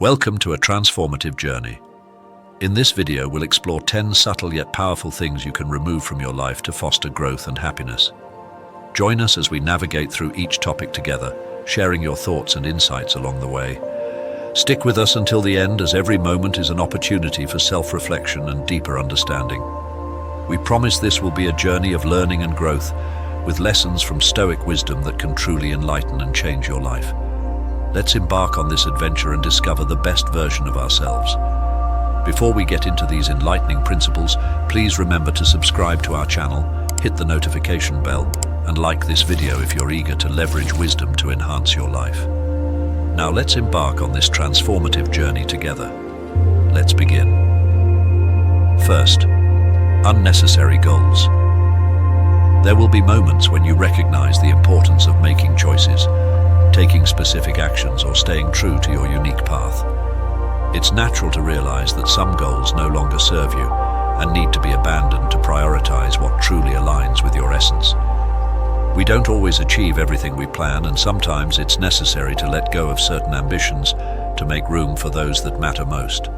Welcome to a transformative journey. In this video, we'll explore 10 subtle yet powerful things you can remove from your life to foster growth and happiness. Join us as we navigate through each topic together, sharing your thoughts and insights along the way. Stick with us until the end, as every moment is an opportunity for self-reflection and deeper understanding. We promise this will be a journey of learning and growth, with lessons from Stoic wisdom that can truly enlighten and change your life. Let's embark on this adventure and discover the best version of ourselves. Before we get into these enlightening principles, please remember to subscribe to our channel, hit the notification bell, and like this video if you're eager to leverage wisdom to enhance your life. Now let's embark on this transformative journey together. Let's begin. First, unnecessary goals. There will be moments when you recognize the importance of making choices, taking specific actions, or staying true to your unique path. It's natural to realize that some goals no longer serve you and need to be abandoned to prioritize what truly aligns with your essence. We don't always achieve everything we plan, and sometimes it's necessary to let go of certain ambitions to make room for those that matter most.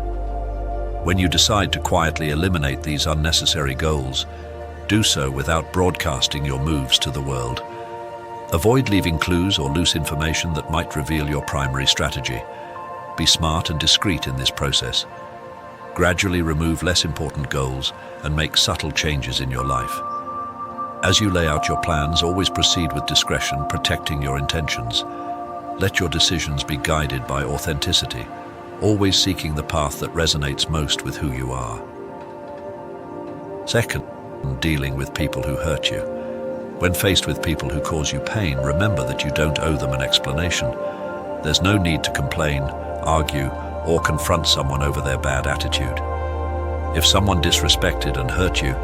When you decide to quietly eliminate these unnecessary goals, do so without broadcasting your moves to the world. Avoid leaving clues or loose information that might reveal your primary strategy. Be smart and discreet in this process. Gradually remove less important goals and make subtle changes in your life. As you lay out your plans, always proceed with discretion, protecting your intentions. Let your decisions be guided by authenticity, always seeking the path that resonates most with who you are. Second, dealing with people who hurt you. When faced with people who cause you pain, remember that you don't owe them an explanation. There's no need to complain, argue, or confront someone over their bad attitude. If someone disrespected and hurt you,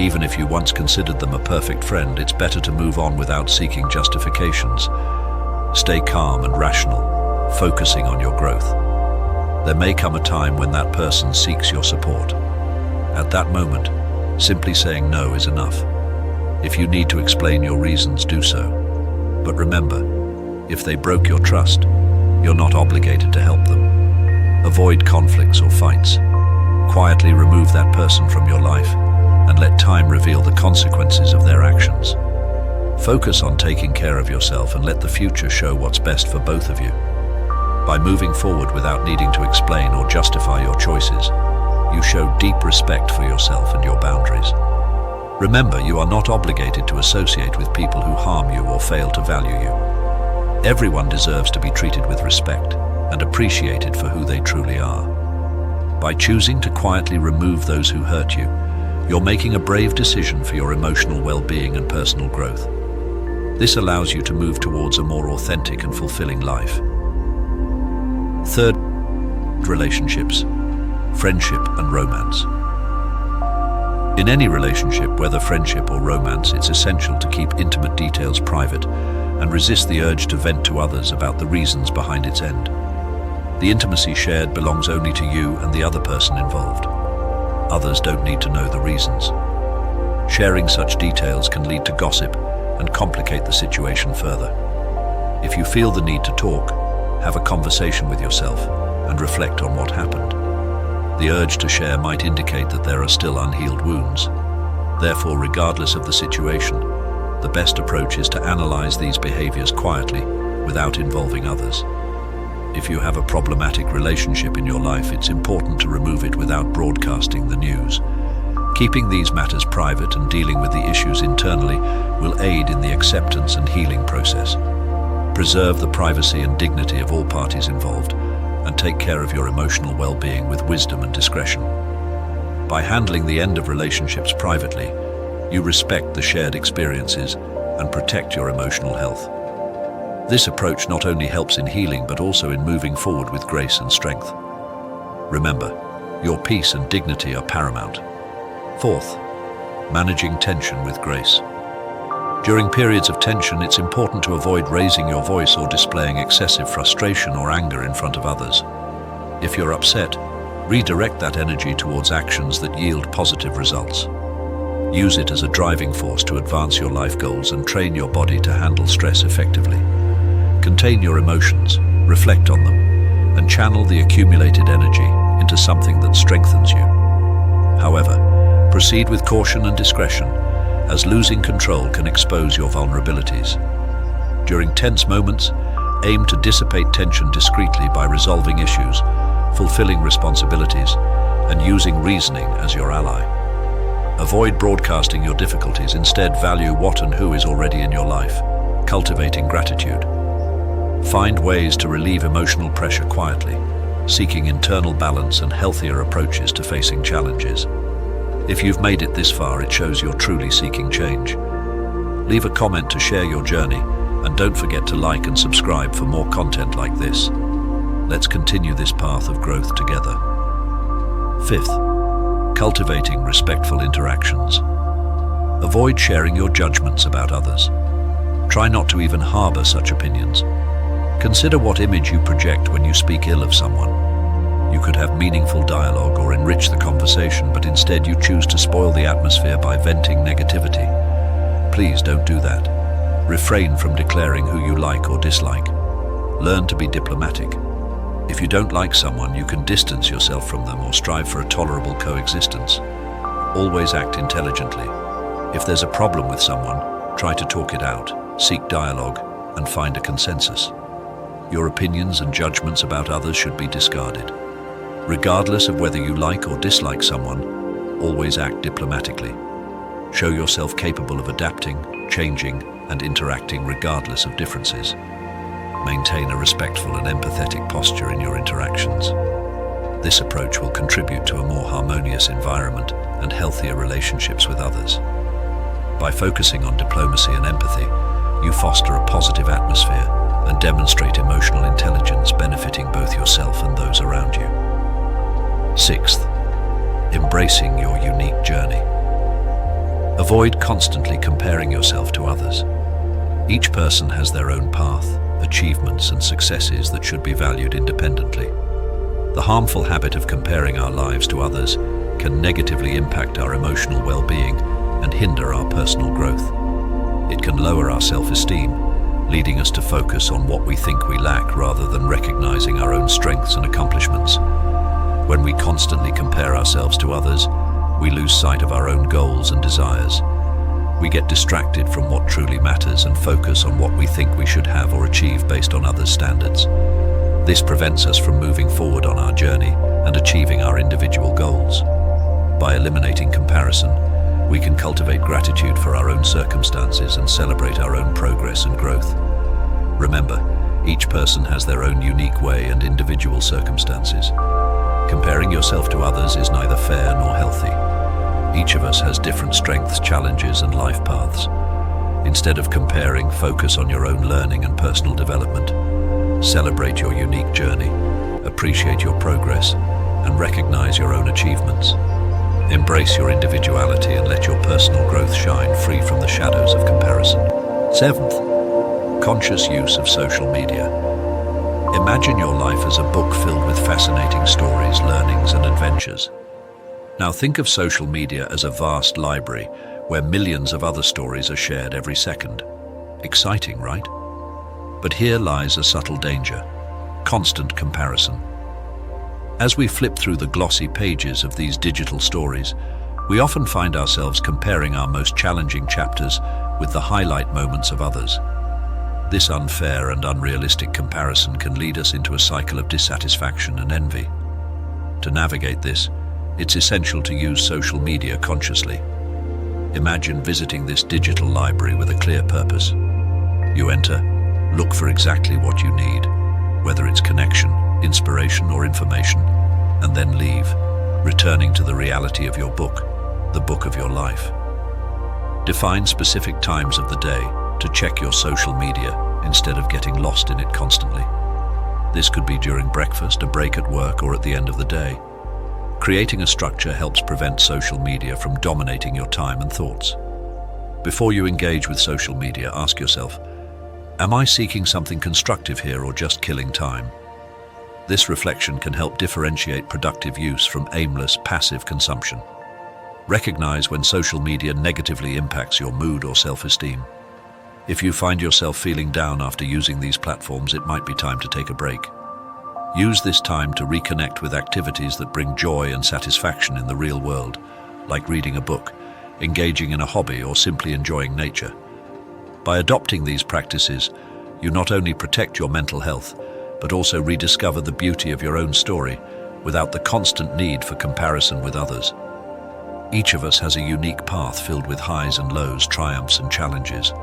even if you once considered them a perfect friend, it's better to move on without seeking justifications. Stay calm and rational, focusing on your growth. There may come a time when that person seeks your support. At that moment, simply saying no is enough. If you need to explain your reasons, do so. But remember, if they broke your trust, you're not obligated to help them. Avoid conflicts or fights. Quietly remove that person from your life and let time reveal the consequences of their actions. Focus on taking care of yourself and let the future show what's best for both of you. By moving forward without needing to explain or justify your choices, you show deep respect for yourself and your boundaries. Remember, you are not obligated to associate with people who harm you or fail to value you. Everyone deserves to be treated with respect and appreciated for who they truly are. By choosing to quietly remove those who hurt you, you're making a brave decision for your emotional well-being and personal growth. This allows you to move towards a more authentic and fulfilling life. Third, relationships, friendship and romance. In any relationship, whether friendship or romance, it's essential to keep intimate details private and resist the urge to vent to others about the reasons behind its end. The intimacy shared belongs only to you and the other person involved. Others don't need to know the reasons. Sharing such details can lead to gossip and complicate the situation further. If you feel the need to talk, have a conversation with yourself and reflect on what happened. The urge to share might indicate that there are still unhealed wounds. Therefore, regardless of the situation, the best approach is to analyze these behaviors quietly without involving others. If you have a problematic relationship in your life, it's important to remove it without broadcasting the news. Keeping these matters private and dealing with the issues internally will aid in the acceptance and healing process. Preserve the privacy and dignity of all parties involved, and take care of your emotional well-being with wisdom and discretion. By handling the end of relationships privately, you respect the shared experiences and protect your emotional health. This approach not only helps in healing, but also in moving forward with grace and strength. Remember, your peace and dignity are paramount. Fourth, managing tension with grace. During periods of tension, it's important to avoid raising your voice or displaying excessive frustration or anger in front of others. If you're upset, redirect that energy towards actions that yield positive results. Use it as a driving force to advance your life goals and train your body to handle stress effectively. Contain your emotions, reflect on them, and channel the accumulated energy into something that strengthens you. However, proceed with caution and discretion, as losing control can expose your vulnerabilities. During tense moments, aim to dissipate tension discreetly by resolving issues, fulfilling responsibilities, and using reasoning as your ally. Avoid broadcasting your difficulties, instead value what and who is already in your life, cultivating gratitude. Find ways to relieve emotional pressure quietly, seeking internal balance and healthier approaches to facing challenges. If you've made it this far, it shows you're truly seeking change. Leave a comment to share your journey, and don't forget to like and subscribe for more content like this. Let's continue this path of growth together. Fifth, cultivating respectful interactions. Avoid sharing your judgments about others. Try not to even harbor such opinions. Consider what image you project when you speak ill of someone. You could have meaningful dialogue or enrich the conversation, but instead you choose to spoil the atmosphere by venting negativity. Please don't do that. Refrain from declaring who you like or dislike. Learn to be diplomatic. If you don't like someone, you can distance yourself from them or strive for a tolerable coexistence. Always act intelligently. If there's a problem with someone, try to talk it out, seek dialogue, and find a consensus. Your opinions and judgments about others should be discarded. Regardless of whether you like or dislike someone, always act diplomatically. Show yourself capable of adapting, changing, and interacting regardless of differences. Maintain a respectful and empathetic posture in your interactions. This approach will contribute to a more harmonious environment and healthier relationships with others. By focusing on diplomacy and empathy, you foster a positive atmosphere and demonstrate emotional intelligence, benefiting both yourself and those around you. Sixth, embracing your unique journey. Avoid constantly comparing yourself to others. Each person has their own path, achievements, and successes that should be valued independently. The harmful habit of comparing our lives to others can negatively impact our emotional well-being and hinder our personal growth. It can lower our self-esteem, leading us to focus on what we think we lack rather than recognizing our own strengths and accomplishments. When we constantly compare ourselves to others, we lose sight of our own goals and desires. We get distracted from what truly matters and focus on what we think we should have or achieve based on others' standards. This prevents us from moving forward on our journey and achieving our individual goals. By eliminating comparison, we can cultivate gratitude for our own circumstances and celebrate our own progress and growth. Remember, each person has their own unique way and individual circumstances. Comparing yourself to others is neither fair nor healthy. Each of us has different strengths, challenges, and life paths. Instead of comparing, focus on your own learning and personal development. Celebrate your unique journey, appreciate your progress, and recognize your own achievements. Embrace your individuality and let your personal growth shine free from the shadows of comparison. Seventh, conscious use of social media. Imagine your life as a book filled with fascinating stories, learnings, and adventures. Now think of social media as a vast library where millions of other stories are shared every second. Exciting, right? But here lies a subtle danger: constant comparison. As we flip through the glossy pages of these digital stories, we often find ourselves comparing our most challenging chapters with the highlight moments of others. This unfair and unrealistic comparison can lead us into a cycle of dissatisfaction and envy. To navigate this, it's essential to use social media consciously. Imagine visiting this digital library with a clear purpose. You enter, look for exactly what you need, whether it's connection, inspiration, or information, and then leave, returning to the reality of your book, the book of your life. Define specific times of the day to check your social media instead of getting lost in it constantly. This could be during breakfast, a break at work, or at the end of the day. Creating a structure helps prevent social media from dominating your time and thoughts. Before you engage with social media, ask yourself, am I seeking something constructive here or just killing time? This reflection can help differentiate productive use from aimless, passive consumption. Recognize when social media negatively impacts your mood or self-esteem. If you find yourself feeling down after using these platforms, it might be time to take a break. Use this time to reconnect with activities that bring joy and satisfaction in the real world, like reading a book, engaging in a hobby, or simply enjoying nature. By adopting these practices, you not only protect your mental health, but also rediscover the beauty of your own story without the constant need for comparison with others. Each of us has a unique path filled with highs and lows, triumphs and challenges.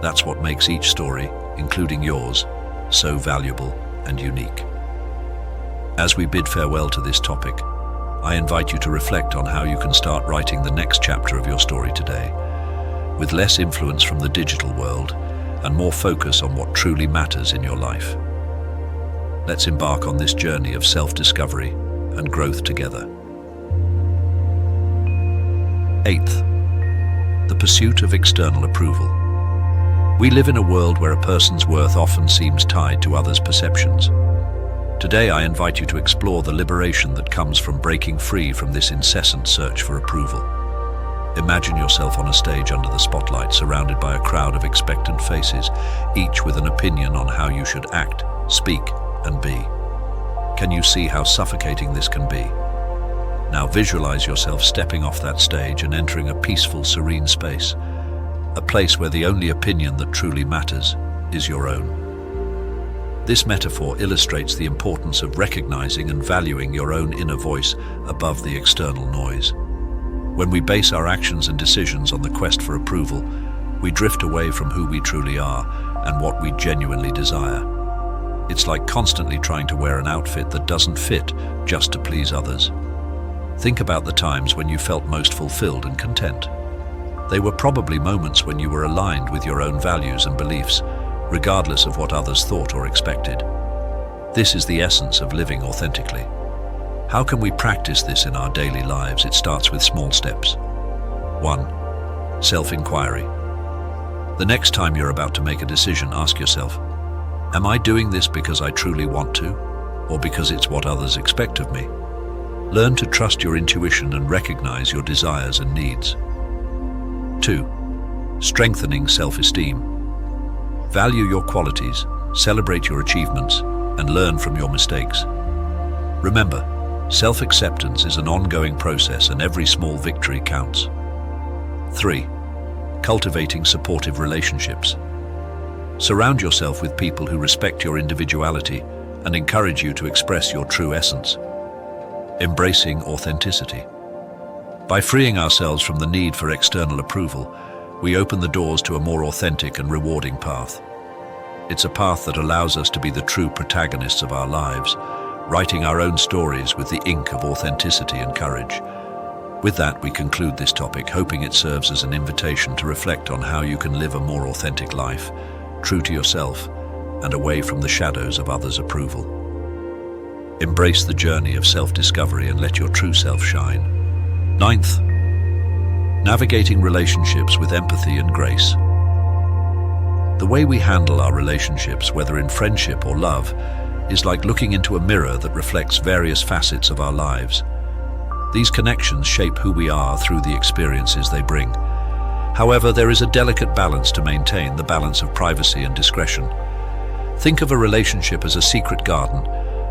That's what makes each story, including yours, so valuable and unique. As we bid farewell to this topic, I invite you to reflect on how you can start writing the next chapter of your story today, with less influence from the digital world and more focus on what truly matters in your life. Let's embark on this journey of self-discovery and growth together. 8th, the pursuit of external approval. We live in a world where a person's worth often seems tied to others' perceptions. Today, I invite you to explore the liberation that comes from breaking free from this incessant search for approval. Imagine yourself on a stage under the spotlight, surrounded by a crowd of expectant faces, each with an opinion on how you should act, speak, and be. Can you see how suffocating this can be? Now visualize yourself stepping off that stage and entering a peaceful, serene space, a place where the only opinion that truly matters is your own. This metaphor illustrates the importance of recognizing and valuing your own inner voice above the external noise. When we base our actions and decisions on the quest for approval, we drift away from who we truly are and what we genuinely desire. It's like constantly trying to wear an outfit that doesn't fit just to please others. Think about the times when you felt most fulfilled and content. They were probably moments when you were aligned with your own values and beliefs, regardless of what others thought or expected. This is the essence of living authentically. How can we practice this in our daily lives? It starts with small steps. 1. Self-inquiry. The next time you're about to make a decision, ask yourself, am I doing this because I truly want to, or because it's what others expect of me? Learn to trust your intuition and recognize your desires and needs. 2. Strengthening self-esteem. Value your qualities, celebrate your achievements, and learn from your mistakes. Remember, self-acceptance is an ongoing process and every small victory counts. 3. Cultivating supportive relationships. Surround yourself with people who respect your individuality and encourage you to express your true essence. Embracing authenticity. By freeing ourselves from the need for external approval, we open the doors to a more authentic and rewarding path. It's a path that allows us to be the true protagonists of our lives, writing our own stories with the ink of authenticity and courage. With that, we conclude this topic, hoping it serves as an invitation to reflect on how you can live a more authentic life, true to yourself, and away from the shadows of others' approval. Embrace the journey of self-discovery and let your true self shine. 9th, navigating relationships with empathy and grace. The way we handle our relationships, whether in friendship or love, is like looking into a mirror that reflects various facets of our lives. These connections shape who we are through the experiences they bring. However, there is a delicate balance to maintain, the balance of privacy and discretion. Think of a relationship as a secret garden,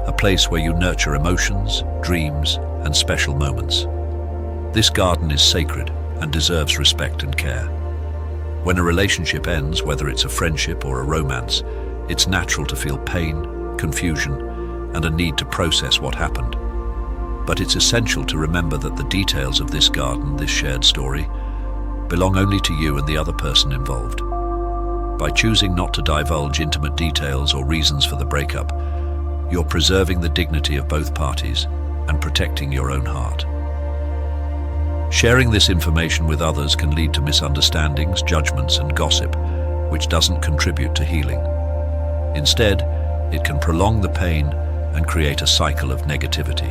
a place where you nurture emotions, dreams, and special moments. This garden is sacred and deserves respect and care. When a relationship ends, whether it's a friendship or a romance, it's natural to feel pain, confusion, and a need to process what happened. But it's essential to remember that the details of this garden, this shared story, belong only to you and the other person involved. By choosing not to divulge intimate details or reasons for the breakup, you're preserving the dignity of both parties and protecting your own heart. Sharing this information with others can lead to misunderstandings, judgments, and gossip, which doesn't contribute to healing. Instead, it can prolong the pain and create a cycle of negativity.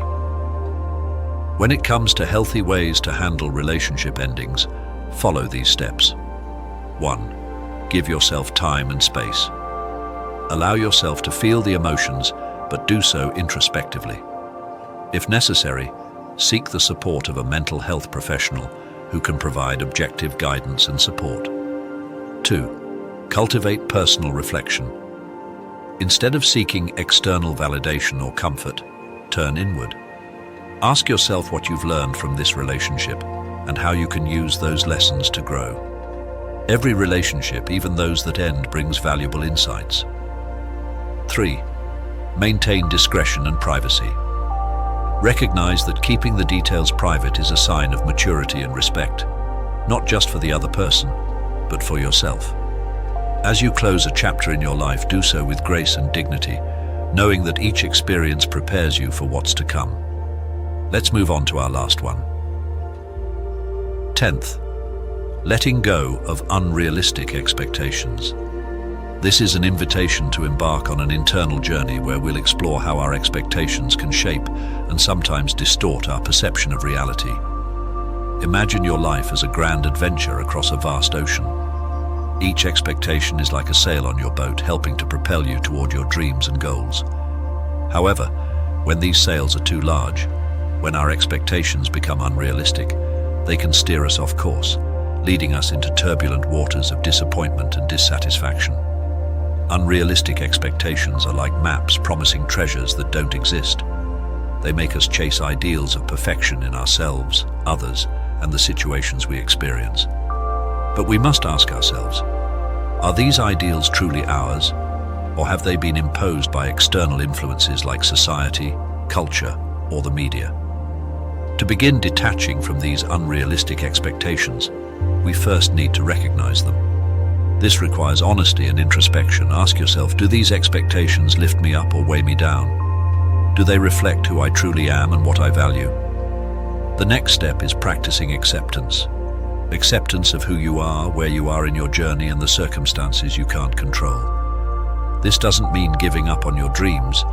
When it comes to healthy ways to handle relationship endings, follow these steps. 1. Give yourself time and space. Allow yourself to feel the emotions, but do so introspectively. If necessary, seek the support of a mental health professional who can provide objective guidance and support. 2. Cultivate personal reflection. Instead of seeking external validation or comfort, turn inward. Ask yourself what you've learned from this relationship and how you can use those lessons to grow. Every relationship, even those that end, brings valuable insights. 3. Maintain discretion and privacy. Recognize that keeping the details private is a sign of maturity and respect, not just for the other person, but for yourself. As you close a chapter in your life, do so with grace and dignity, knowing that each experience prepares you for what's to come. Let's move on to our last one. 10th, letting go of unrealistic expectations. This is an invitation to embark on an internal journey where we'll explore how our expectations can shape and sometimes distort our perception of reality. Imagine your life as a grand adventure across a vast ocean. Each expectation is like a sail on your boat, helping to propel you toward your dreams and goals. However, when these sails are too large, when our expectations become unrealistic, they can steer us off course, leading us into turbulent waters of disappointment and dissatisfaction. Unrealistic expectations are like maps promising treasures that don't exist. They make us chase ideals of perfection in ourselves, others, and the situations we experience. But we must ask ourselves, are these ideals truly ours, or have they been imposed by external influences like society, culture, or the media? To begin detaching from these unrealistic expectations, we first need to recognize them. This requires honesty and introspection. Ask yourself, do these expectations lift me up or weigh me down? Do they reflect who I truly am and what I value? The next step is practicing acceptance. Acceptance of who you are, where you are in your journey, and the circumstances you can't control. This doesn't mean giving up on your dreams,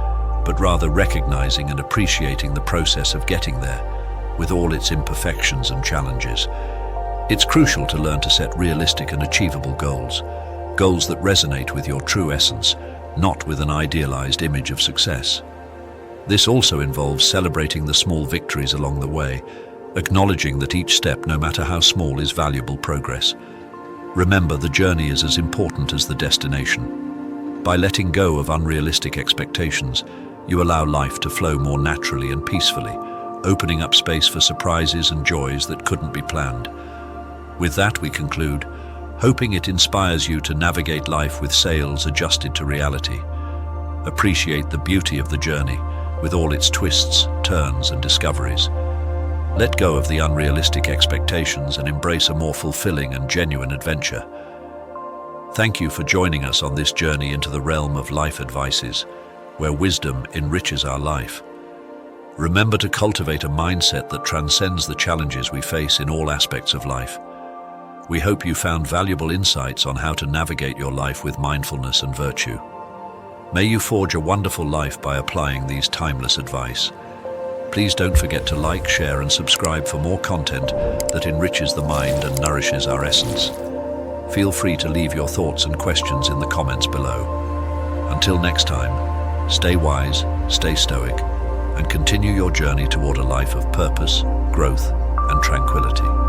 but rather recognizing and appreciating the process of getting there, with all its imperfections and challenges. It's crucial to learn to set realistic and achievable goals, goals that resonate with your true essence, not with an idealized image of success. This also involves celebrating the small victories along the way, acknowledging that each step, no matter how small, is valuable progress. Remember, the journey is as important as the destination. By letting go of unrealistic expectations, you allow life to flow more naturally and peacefully, opening up space for surprises and joys that couldn't be planned. With that, we conclude, hoping it inspires you to navigate life with sails adjusted to reality. Appreciate the beauty of the journey, with all its twists, turns, and discoveries. Let go of the unrealistic expectations and embrace a more fulfilling and genuine adventure. Thank you for joining us on this journey into the realm of life advices, where wisdom enriches our life. Remember to cultivate a mindset that transcends the challenges we face in all aspects of life. We hope you found valuable insights on how to navigate your life with mindfulness and virtue. May you forge a wonderful life by applying these timeless advice. Please don't forget to like, share, and subscribe for more content that enriches the mind and nourishes our essence. Feel free to leave your thoughts and questions in the comments below. Until next time, stay wise, stay stoic, and continue your journey toward a life of purpose, growth, and tranquility.